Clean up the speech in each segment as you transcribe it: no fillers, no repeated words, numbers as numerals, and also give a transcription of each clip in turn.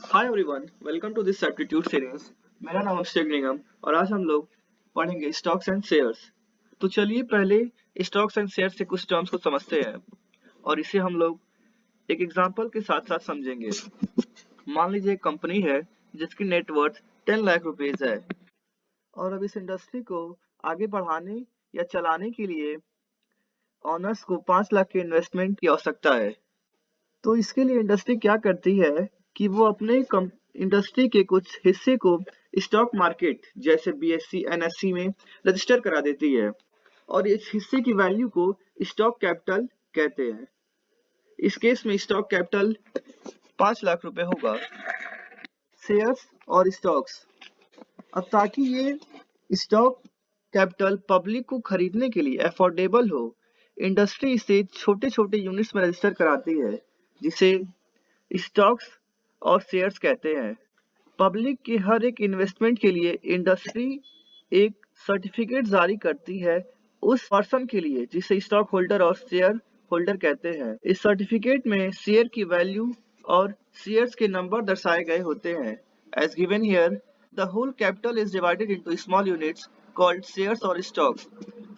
Hi everyone, welcome to this aptitude series. मेरा नाम अभिषेक निगम और आज हम लोग पढ़ेंगे स्टॉक्स एंड शेयर्स। तो चलिए पहले स्टॉक्स एंड शेयर्स से कुछ टर्म्स को समझते हैं और इसे हम लोग एक एग्जांपल के साथ साथ समझेंगे। मान लीजिए एक कंपनी है जिसकी नेटवर्थ 10 लाख रुपीज है और अब इस इंडस्ट्री को आगे बढ़ाने या चलाने के लिए ऑनर्स को 5 लाख के इन्वेस्टमेंट की आवश्यकता है। तो इसके लिए इंडस्ट्री क्या करती है कि वो अपने इंडस्ट्री के कुछ हिस्से को स्टॉक मार्केट जैसे बीएससी एनएससी में रजिस्टर करा देती है और इस हिस्से की वैल्यू को स्टॉक कैपिटल कहते हैं। इस केस में स्टॉक कैपिटल 5 लाख रुपए होगा। शेयर्स और स्टॉक्स, अब ताकि ये स्टॉक कैपिटल पब्लिक को खरीदने के लिए अफोर्डेबल हो, इंडस्ट्री इसे छोटे छोटे यूनिट्स में रजिस्टर कराती है जिसे स्टॉक्स और शेयर्स कहते हैं। पब्लिक के हर एक इन्वेस्टमेंट के लिए इंडस्ट्री एक सर्टिफिकेट जारी करती है उस पर्सन के लिए जिसे स्टॉक होल्डर और शेयर होल्डर कहते हैं। इस सर्टिफिकेट में शेयर की वैल्यू और शेयर्स के नंबर दर्शाए गए होते हैं। As given here, the whole capital is divided into small units called shares or stocks.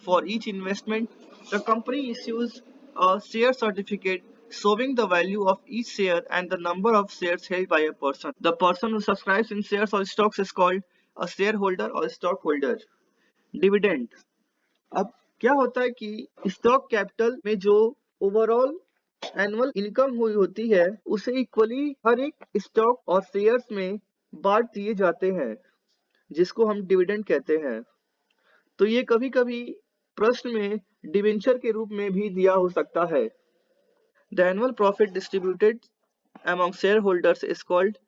For each investment, the company issues a share certificate showing the value of each share and the number of shares held by a person. The person who subscribes in shares or stocks is called a shareholder or stockholder. Dividend. अब क्या होता है कि stock capital में जो overall annual income हुई होती है उसे इक्वली हर एक स्टॉक और शेयर्स में बांट दिए जाते हैं जिसको हम डिविडेंड कहते हैं। तो ये कभी कभी प्रश्न में डिबेंचर के रूप में भी दिया हो सकता है। The annual profit distributed among shareholders is called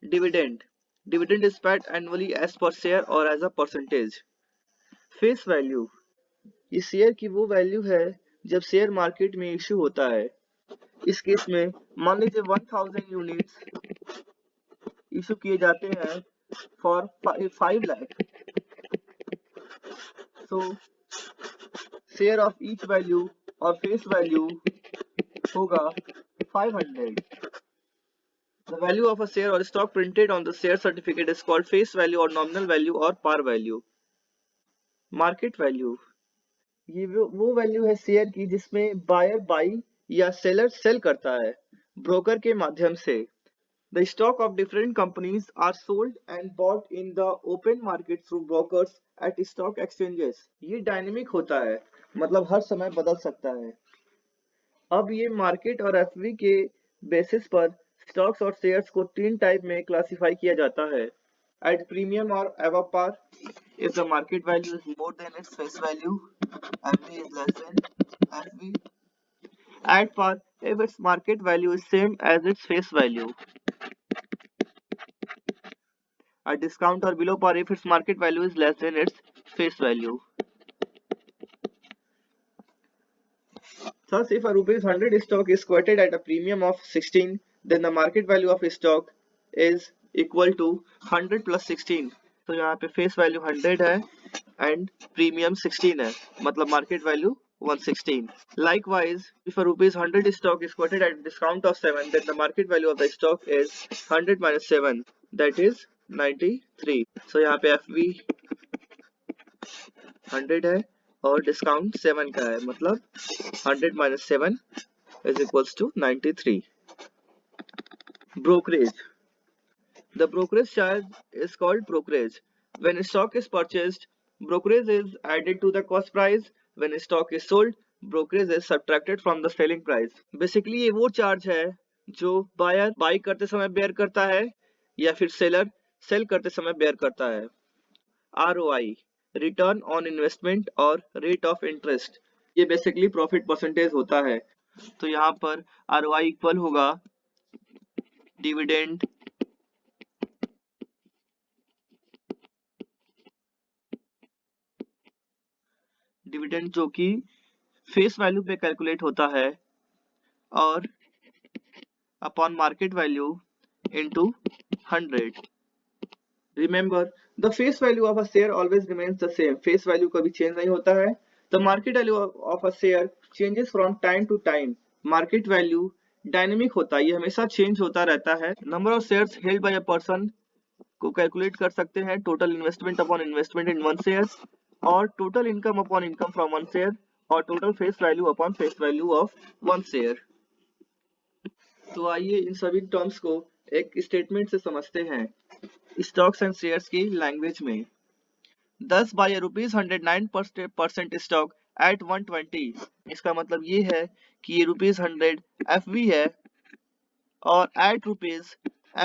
dividend. Dividend is paid annually as per share or as a percentage. Face value, ये शेयर की वो वैल्यू है जब शेयर मार्केट में इश्यू होता है। इस केस में मान लीजिए 1000 यूनिट्स इश्यू किए जाते हैं for 5 lakh. So share of each value और फेस वैल्यू होगा 500। The value of a share or stock printed on the share certificate is called face value or nominal value or par value. Market value, ये वो value है share की जिसमें buyer by या seller sell करता है broker के माध्यम से। The stock of different companies are sold and bought in the open market through brokers at stock exchanges. ये डायनेमिक होता है, मतलब हर समय बदल सकता है। अब ये मार्केट और एफवी के बेसिस पर स्टॉक्स और शेयर्स को तीन टाइप में क्लासिफाई किया जाता है। एट प्रीमियम और above par, if the market value is more than its face value, FV is less than FV. At par, if its market value is same as its face value. At discount or below par, if its market value is less than its face value. Thus, if a rupees 100 stock is quoted at a premium of 16, then the market value of a stock is equal to 100 plus 16. तो यहाँ पे face value 100 है and premium 16 है, मतलब market value 116. Likewise, if a rupees 100 stock is quoted at a discount of 7, then the market value of the stock is 100 minus 7, that is 93. So यहाँ पे FV 100 है और डिस्काउंट 7 का है, मतलब 100 minus 7 is equals to 93. Brokerage. The brokerage charge is called brokerage. When stock is purchased, brokerage is added to the cost price. When stock is sold, brokerage is subtracted from the selling price. Basically ये वो charge है जो buyer by करते समय bear करता है या फिर सेलर सेल करते समय बेयर करता है। ROI, रिटर्न ऑन इन्वेस्टमेंट और रेट ऑफ इंटरेस्ट, ये बेसिकली प्रॉफिट परसेंटेज होता है। तो यहाँ पर ROI इक्वल होगा डिविडेंड डिविडेंड जो कि फेस वैल्यू पे कैलकुलेट होता है और upon market value into 100. Remember, the face value of a share always remains the same. Face value कभी चेंज नहीं होता है। The market value of a share changes from time to time. Market value dynamic होता है, ये हमेशा change होता रहता है। Number of shares held by a person को कैलकुलेट कर सकते हैं total investment upon investment in one share, और total income upon income from one share, और total face value upon face value of one share. तो आइए इन सभी terms को एक स्टेटमेंट से समझते हैं स्टॉक्स एंड शेयर्स की लैंग्वेज में। 10 बाय ₹109% स्टॉक एट 120, इसका मतलब ये है कि ये ₹100 FV है और एट रुपीज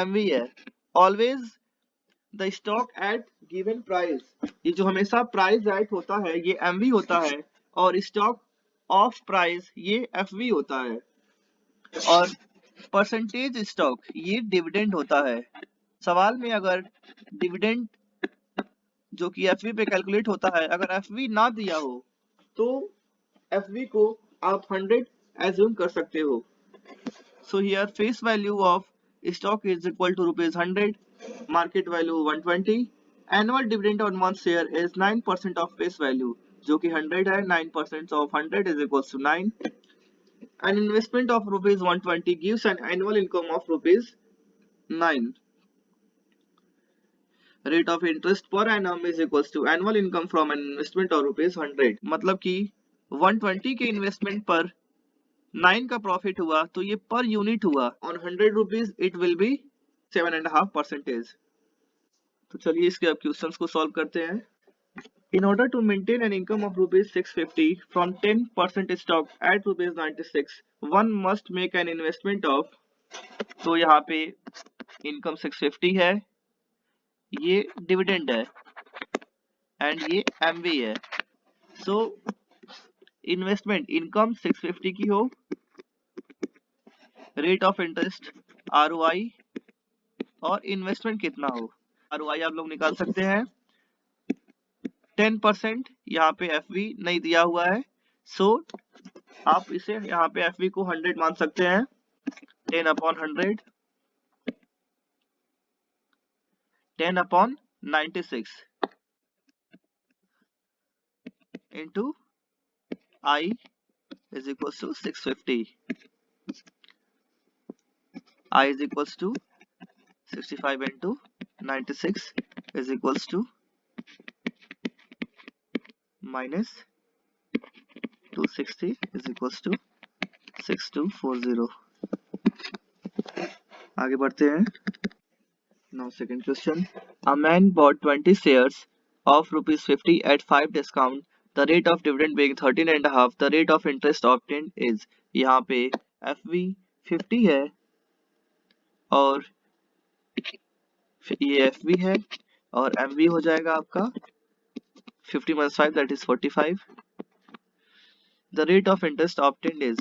MV है। Always the stock at given price, ये जो हमेशा प्राइस एट होता है ये MV होता है, और स्टॉक ऑफ प्राइस ये FV होता है, और परसेंटेज स्टॉक ये डिविडेंड होता है। सवाल में अगर डिविडेंड जो कि FV पे कैलकुलेट होता है, अगर FV ना दिया हो तो FV को आप 100 एज्यूम कर सकते हो। So here face value of stock is equal to ₹100, market value 120, annual dividend on one share is 9% of face value, जो कि 100 है, 9% of 100 is equals to 9. An investment of ₹120 gives an annual income of ₹9. Rate of interest per annum is equals to annual income from an investment of ₹100. मतलब कि 120 के investment पर 9 का profit हुआ तो ये पर यूनिट हुआ, on 100 rupees it will be 7.5%। तो चलिए इसके अब क्वेश्चंस को सॉल्व करते हैं। In order to maintain an income of ₹650 from 10% stock at ₹96, one must make an investment of, तो यहाँ पे इनकम 650 है, ये डिविडेंड है एंड ये MV है। सो इन्वेस्टमेंट इनकम 650 की हो, रेट ऑफ इंटरेस्ट ROI, और इन्वेस्टमेंट कितना हो। ROI आप लोग निकाल सकते हैं 10%, यहाँ पे FV नहीं दिया हुआ है, सो आप इसे यहाँ पे FV को 100 मान सकते हैं। 10/100, 10/96 into I is equals to 650. I is equals to 65 into 96 is equals to minus 260 is equals to 6240. आगे बढ़ते हैं। Now second question. A man bought 20 shares of ₹50 at 5 discount. The rate of dividend being 13.5. The rate of interest obtained is, यहाँ पे FV 50 है और ये FV है, और MV हो जाएगा आपका 50 minus 5 that is 45. The rate of interest obtained is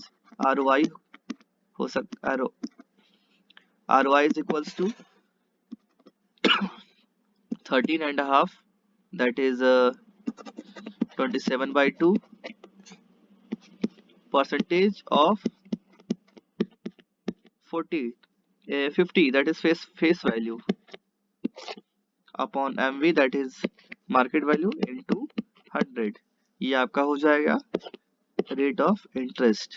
ROI हो सकता है, ROI is equals to 13.5 that is 27/2 percentage of 50 that is face value upon MV that is market value into 100, ये आपका हो जाएगा रेट ऑफ इंटरेस्ट।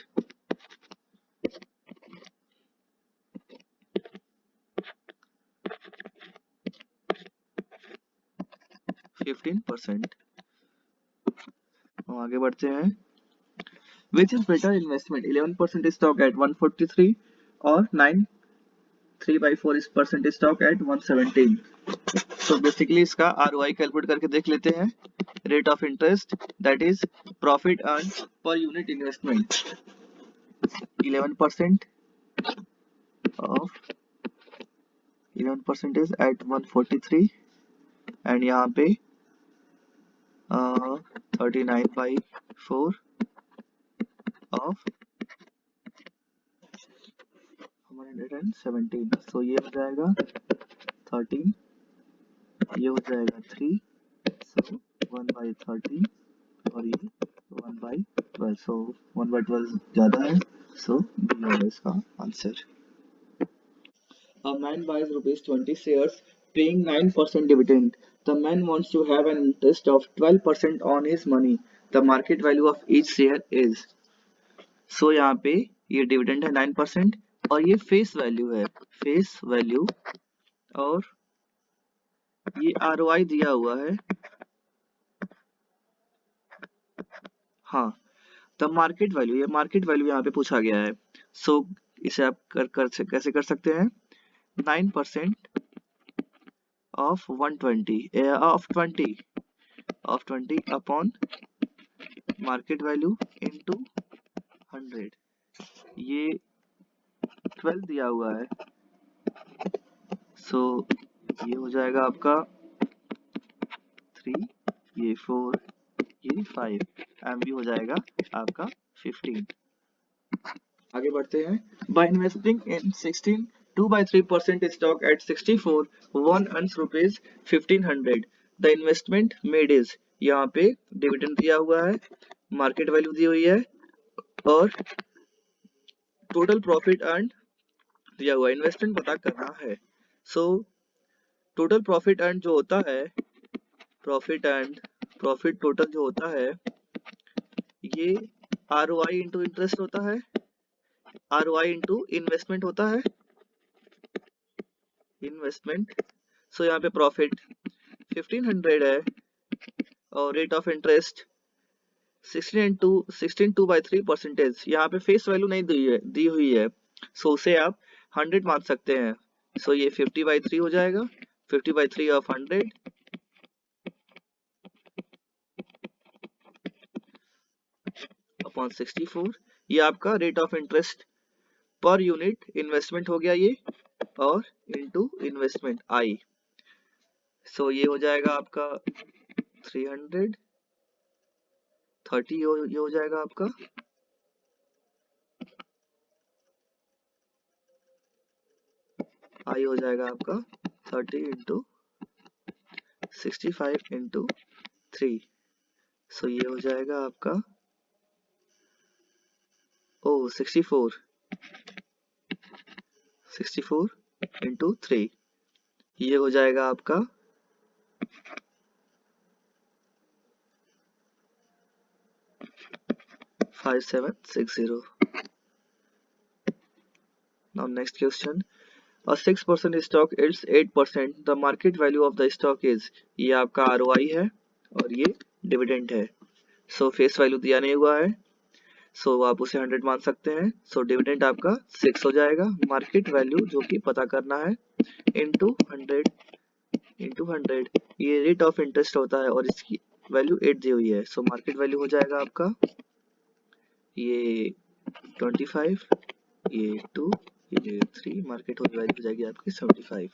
आगे बढ़ते हैं। Which is better investment, 11% stock at 143 और 3/4% स्टॉक एट 117। तो बेसिकली इसका ROI कैलकुलेट करके देख लेते हैं। Rate of interest that is profit earn per unit investment, 11% of 11% is at 143 and यहाँ पे 39/4 ऑफ 117, सो ये हो जाएगा 13, ये हो जाएगा 3, सो 1/13 और ये 1/12, सो 1/12 ज्यादा है, सो बी होगा इसका answer. A man buys ₹20 shares paying 9% dividend. The man wants to have an interest of 12% on his money. The market value of each share is, so यहाँ पे ये डिविडेंड है 9%, और ये फेस वैल्यू है, फेस वैल्यू, और ये ROI दिया हुआ है। हाँ, द मार्केट वैल्यू, ये मार्केट वैल्यू यहाँ पे पूछा गया है। सो इसे आप कैसे कर सकते हैं, 9% of 120 of 20 upon market value into 100, ये 12 दिया हुआ है। सो ये हो जाएगा आपका 3, ये 4, ये 5, MV हो जाएगा आपका 15। आगे बढ़ते हैं। By investing in 16 2/3% stock at 64, one earns rupees 1500। The investment made is, यहाँ पे डिविडेंड दिया हुआ है, मार्केट वैल्यू दी हुई है, और टोटल प्रॉफिट अर्न दिया हुआ है। इन्वेस्टमेंट पता करना है। सो टोटल प्रॉफिट अर्न जो होता है, प्रॉफिट टोटल जो होता है, ये ROI इंटू इंटरेस्ट होता है, ROI इंटू इन्वेस्टमेंट होता है, इन्वेस्टमेंट। सो यहाँ पे प्रॉफिट 1500 है, और रेट ऑफ इंटरेस्ट 16 2/3%। यहाँ पे फेस वैल्यू नहीं दी हुई है, सो उसे आप 100 मान सकते हैं। सो ये 50/3 हो जाएगा, 50/3 ऑफ 100 अपॉन 64। ये आपका रेट ऑफ इंटरेस्ट पर यूनिट इन्वेस्टमेंट हो गया ये, और इनटू इन्वेस्टमेंट आई। सो ये हो जाएगा आपका 330, ये हो जाएगा आपका आई, हो जाएगा आपका 30 इंटू 65 इंटू 3। सो ये हो जाएगा आपका 64 इंटू 3, ये हो जाएगा आपका 5760। Now next question. A 6% stock yields 8%. The market value of the stock is, ये आपका ROI है, और ये डिविडेंड है। सो फेस वैल्यू दिया नहीं हुआ है, सो आप उसे 100 मान सकते हैं। सो डिविडेंड आपका 6 हो जाएगा, मार्केट वैल्यू जो कि पता करना है, इंटू 100, ये रेट ऑफ इंटरेस्ट होता है, और इसकी वैल्यू 8 दी हुई है। सो मार्केट वैल्यू हो जाएगा आपका ये 25, ये 2, ये 3, मार्केट वैल्यू हो जाएगी आपकी 75।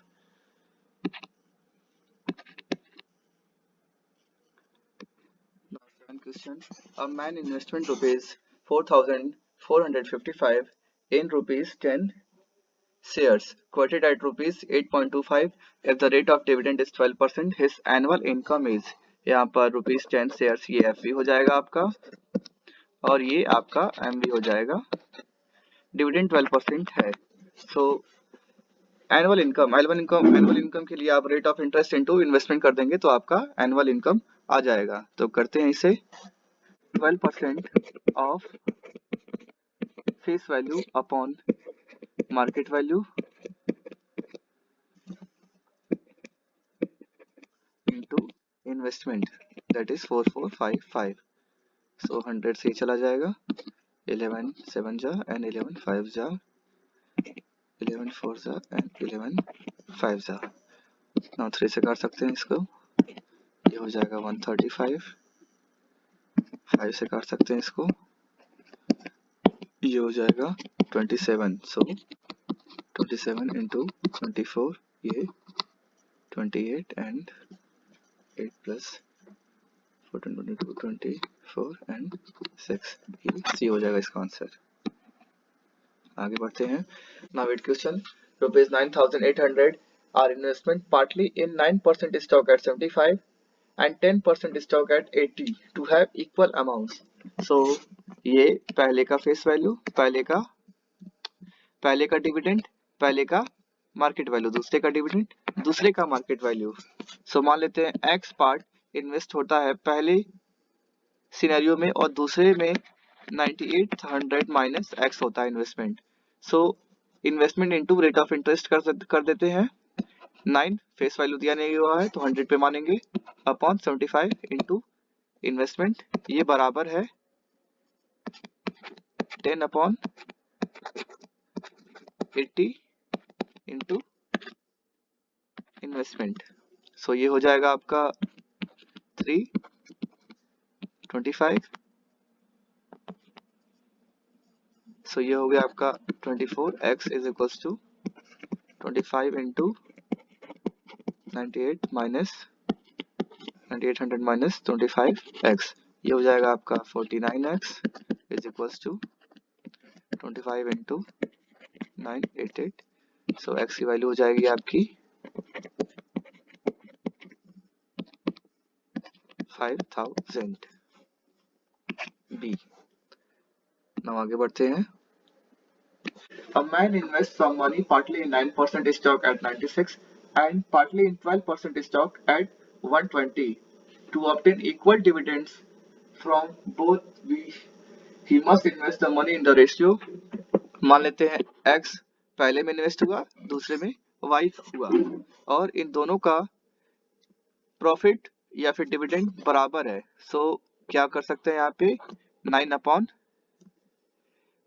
Question. A man investment rupees 4,455 in rupees 10 shares quoted at rupees 8.25. If the rate of dividend is 12%, his annual income is, यहाँ पर rupees 10 shares, ये FV हो जाएगा आपका, और ये आपका MV हो जाएगा। डिविडेंड 12% है। सो एनुअल इनकम के लिए आप rate of interest into investment कर देंगे तो आपका एनुअल इनकम आ जाएगा। तो करते हैं इसे, 12% of face value upon market value into investment, that is 4455। सो 100 से ही चला जाएगा, 11 7 जा एंड 11 5 जा, 11 4 जा एंड 11 5 जा। नाउ 3 से काट सकते हैं इसको, ये हो जाएगा 135, 5 से काट सकते हैं इसको, ये हो जाएगा 27। सो 27 इंटू 24, ये 28 एंड 8 प्लस 14 22 24 एंड 6, ये सी हो जाएगा इसका आंसर। आगे बढ़ते हैं। Now it question, rupees 9,800 are investment partly in 9% stock at 75 and 10% stock at 80 to have equal amounts. So ये पहले का फेस वैल्यू, पहले का डिविडेंड, पहले का मार्केट वैल्यू, दूसरे का डिविडेंड, दूसरे का मार्केट वैल्यू। सो मान लेते हैं एक्स पार्ट इन्वेस्ट होता है पहले सिनेरियो में, और दूसरे में 9800 माइनस एक्स होता है investment. So investment into rate of interest कर देते हैं। 9 फेस वैल्यू दिया नहीं हुआ है तो 100 पे मानेंगे, अपॉन 75 इंटू इन्वेस्टमेंट, ये बराबर है 10 अपॉन 80 इंटू इन्वेस्टमेंट। सो ये हो जाएगा आपका 325। सो ये हो गया आपका 24x is equals to 25 into 98 minus 9800 minus 25x, ये हो जाएगा आपका 49x is equals to 25 into 988। So x की वैल्यू हो जाएगी आपकी 5000 B। नाउ आगे बढ़ते हैं। A man invests some money partly in 9% stock at 96 and partly in 12% stock at 120 to obtain equal dividends from both. He must invest the money in the ratio, मान लेते हैं x पहले में invest हुआ, दूसरे में y हुआ, और इन दोनों का प्रॉफिट या फिर डिविडेंड बराबर है। सो क्या कर सकते हैं यहाँ पे 9 upon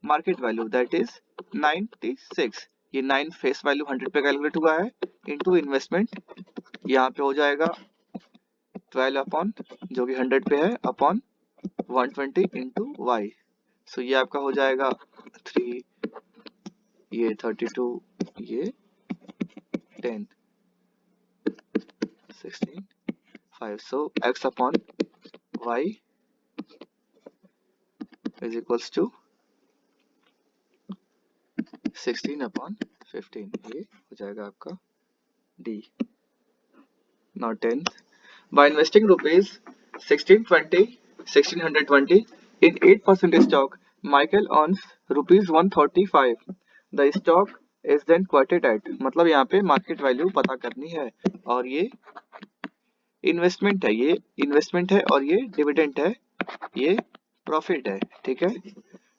market value that is 96, ये 9 फेस वैल्यू 100 पे कैलकुलेट हुआ है इनटू इन्वेस्टमेंट, यहाँ पे हो जाएगा 12 अपॉन जो कि 100 पे है अपॉन 120 इंटू वाई। सो ये आपका हो जाएगा 3, ये 32, ये 10, 16, 5। So x upon y is equals to 16 upon 15, ये हो जाएगा आपका D। Now 10, by investing rupees 1620 in 8% stock, Michael earns rupees 135. The stock is then quoted at, मतलब यहाँ पे मार्केट वैल्यू पता करनी है, और ये इन्वेस्टमेंट है, ये इन्वेस्टमेंट है, और ये डिविडेंड है, ये प्रॉफिट है, ठीक है।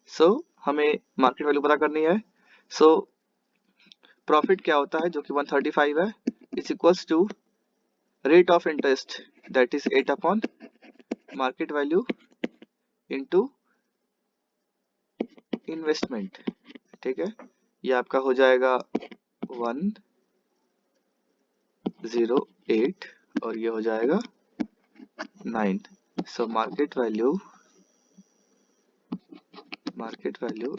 सो हमें मार्केट वैल्यू पता करनी है। सो प्रॉफिट क्या होता है जो कि 135 है, is equals to rate of interest that is 8 upon market value into investment, ठीक है। ये आपका हो जाएगा 108 और ये हो जाएगा 9। So market value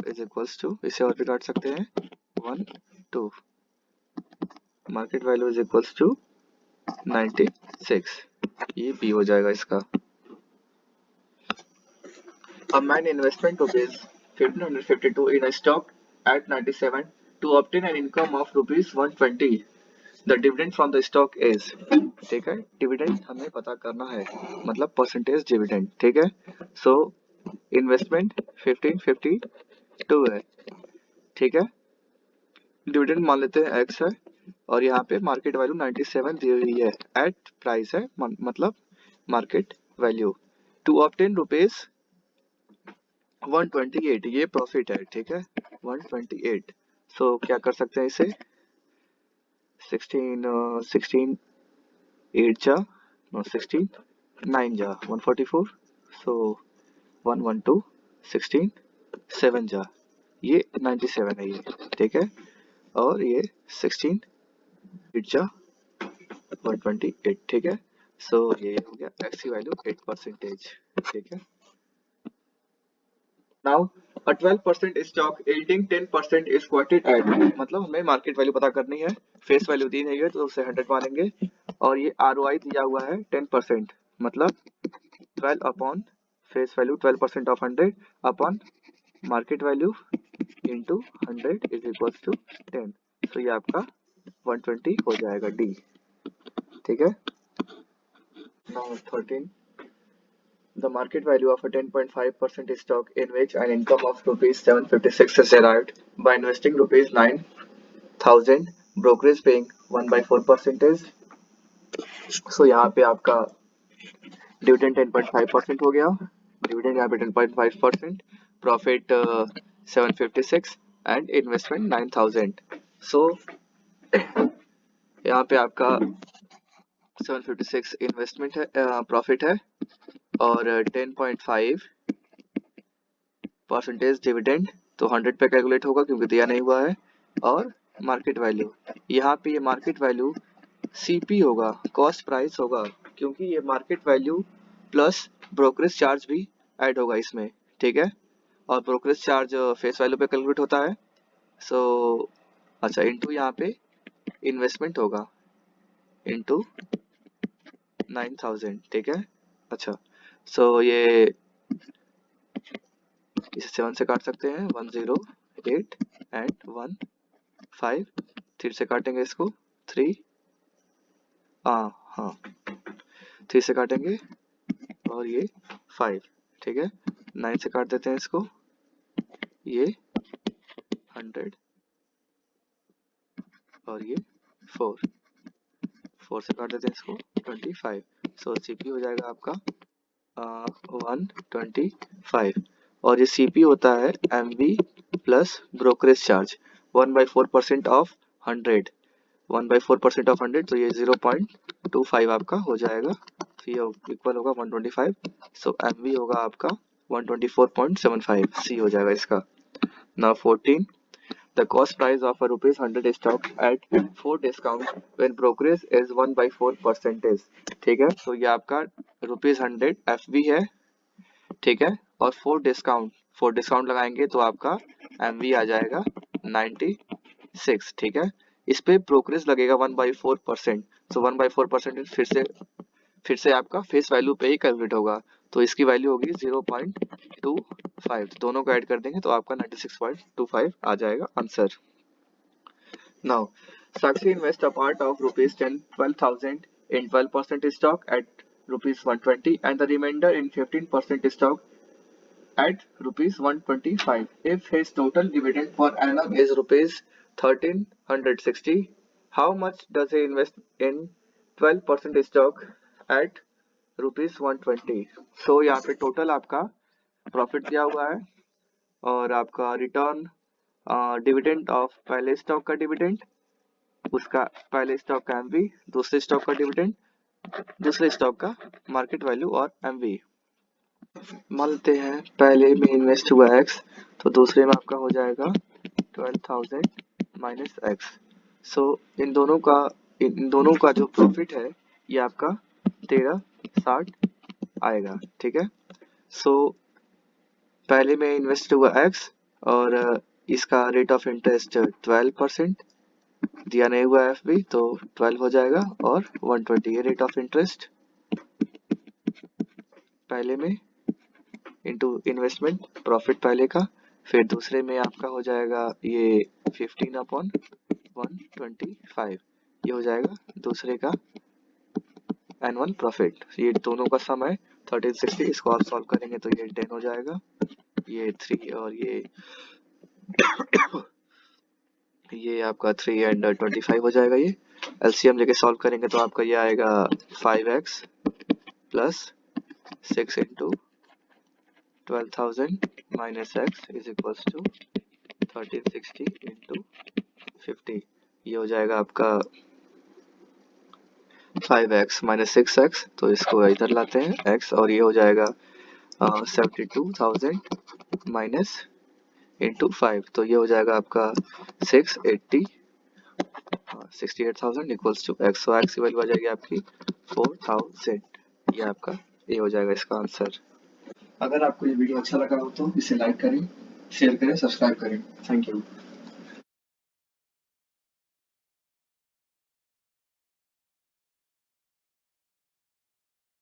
is equals to, इसे और भी काट सकते हैं 1 2, market value is equals to 96, ये बी हो जाएगा इसका। A man investment rupees 1552 in a stock at 97 to obtain an income of rupees 120. The dividend from the stock is, ठीक है, डिविडेंड हमें पता करना है, मतलब परसेंटेज डिविडेंड, ठीक है। सो इन्वेस्टमेंट 1552 है, ठीक है, डिविडेंड मान लेते हैं x है, और यहाँ पे मार्केट वैल्यू 97 दी हुई है, एट प्राइस है, मतलब market value. To obtain rupees 128, ये प्रॉफिट है, ठीक है, 128। सो क्या कर सकते हैं इसे 16 8 जा 16 9 जा 144, सो 112 16 7 जा, ये 97 है ये, ठीक है, और ये 16 8 जा 128, ठीक है। सो ये हो गया x की वैल्यू 8%, ठीक है। Now a 12% stock yielding 10% is quoted at, मतलब हमें मार्केट वैल्यू पता करनी है, फेस वैल्यू दी नहीं है तो उसे 100 मानेंगे, और ये ROI दिया हुआ है 10%, मतलब 12 upon face value 12% of 100 upon market value into 100 is equals to 10। तो ये आपका 120 हो जाएगा D, ठीक है। Now 13, the market value of a 10.5% stock in which an income of rupees 756 is derived by investing rupees 9,000, brokerage paying 1/4%। सो यहाँ पे आपका डिविडेंड 10.5% हो गया, डिविडेंड यहाँ पे 10.5%, प्रॉफिट 756 एंड इन्वेस्टमेंट 9000। सो यहाँ पे आपका 756 इन्वेस्टमेंट है, प्रॉफिट है, और 10.5% डिविडेंड, तो 100 पे कैलकुलेट होगा क्योंकि दिया नहीं हुआ है। और मार्केट वैल्यू, यहाँ पे ये मार्केट वैल्यू सीपी होगा, कॉस्ट प्राइस होगा, क्योंकि ये market value plus brokerage charge भी ऐड होगा इसमें, ठीक है। और ब्रोकरेज चार्ज फेस वैल्यू पे कैलकुलेट होता है। सो अच्छा, इनटू यहाँ पे इन्वेस्टमेंट होगा इनटू 9000, ठीक है। अच्छा, सो ये इसे 7 से काट सकते हैं, 108 एंड 15, 3 से काटेंगे इसको, 3, हाँ 3 से काटेंगे, और ये 5, ठीक है। 9 से काट देते हैं इसको, ये 100, और ये 4 से काट देते हैं इसको, 25। सो सीपी हो जाएगा आपका 125, और ये सीपी होता है MV plus brokerage charge 1/4% of 100, 1/4% of 100, तो ये 0.25 आपका हो जाएगा, तो ये इक्वल होगा 125। सो एमवी होगा आपका 124.75, सी हो जाएगा इसका। Now 14, the cost price of a rupees 100 stock at 4 discount when brokerage is 1/4%, ठीक है। तो ये आपका रुपीज 100 FV है, ठीक है, और 4 डिस्काउंट लगाएंगे तो आपका MV आ जाएगा 96, ठीक है। इस पे ब्रोकरेज लगेगा 1/4%, सो 1/4% फिर से आपका फेस वैल्यू पे ही कैलकुलेट होगा, तो इसकी वैल्यू होगी 0.25, दोनों को ऐड कर देंगे तो आपका 96.25 आ जाएगा answer. Now Sakshi invest a part of rupees 12,000 in 12% stock at rupees 120 and the remainder in 15% stock at rupees 125. If his total dividend per annum is rupees 1360, how much does he invest in 12% stock at rupees 120? So यहाँ पे total आपका profit दिया हुआ है, और आपका return dividend of पहले stock का डिविडेंड, उसका पहले स्टॉक का एमवी, दूसरे स्टॉक का डिविडेंड, दूसरे स्टॉक का मार्केट वैल्यू और एमवी। मान लेते हैं पहले में इन्वेस्ट हुआ एक्स, तो दूसरे में आपका हो जाएगा 12,000 माइनस एक्स। सो इन दोनों का जो प्रॉफिट है ये आपका 1360 आएगा, ठीक है। सो पहले में इन्वेस्ट हुआ एक्स, और इसका रेट ऑफ इंटरेस्ट 12%, दिया नहीं हुआ एफ भी, तो 12 हो जाएगा, और 120 ये रेट ऑफ इंटरेस्ट पहले में इंटू इन्वेस्टमेंट प्रॉफिट पहले का, फिर दूसरे में आपका हो जाएगा ये 15/125, ये हो जाएगा दूसरे का एनुअल प्रॉफिट। ये दोनों का सम है 1360, इसको आप सॉल्व करेंगे तो ये 10 हो जाएगा, ये 3 और ये आपका 3 एंड 25 हो जाएगा। ये एलसीएम लेके सॉल्व करेंगे तो आपका ये आएगा 5x plus 6 into 12,000 minus x is equals to 1360 into 50, ये हो जाएगा आपका 5x माइनस 6x, तो इसको इधर लाते हैं x, और ये हो जाएगा 72,000 माइनस इंटू 5, तो ये हो जाएगा आपका 68,000 इक्वल्स टू x, तो x की वैल्यू आ जाएगी आपकी 4000, ये आपका ये हो जाएगा इसका आंसर। अगर आपको ये वीडियो अच्छा लगा हो तो इसे लाइक करें, शेयर करें, सब्सक्राइब करें। Thank you.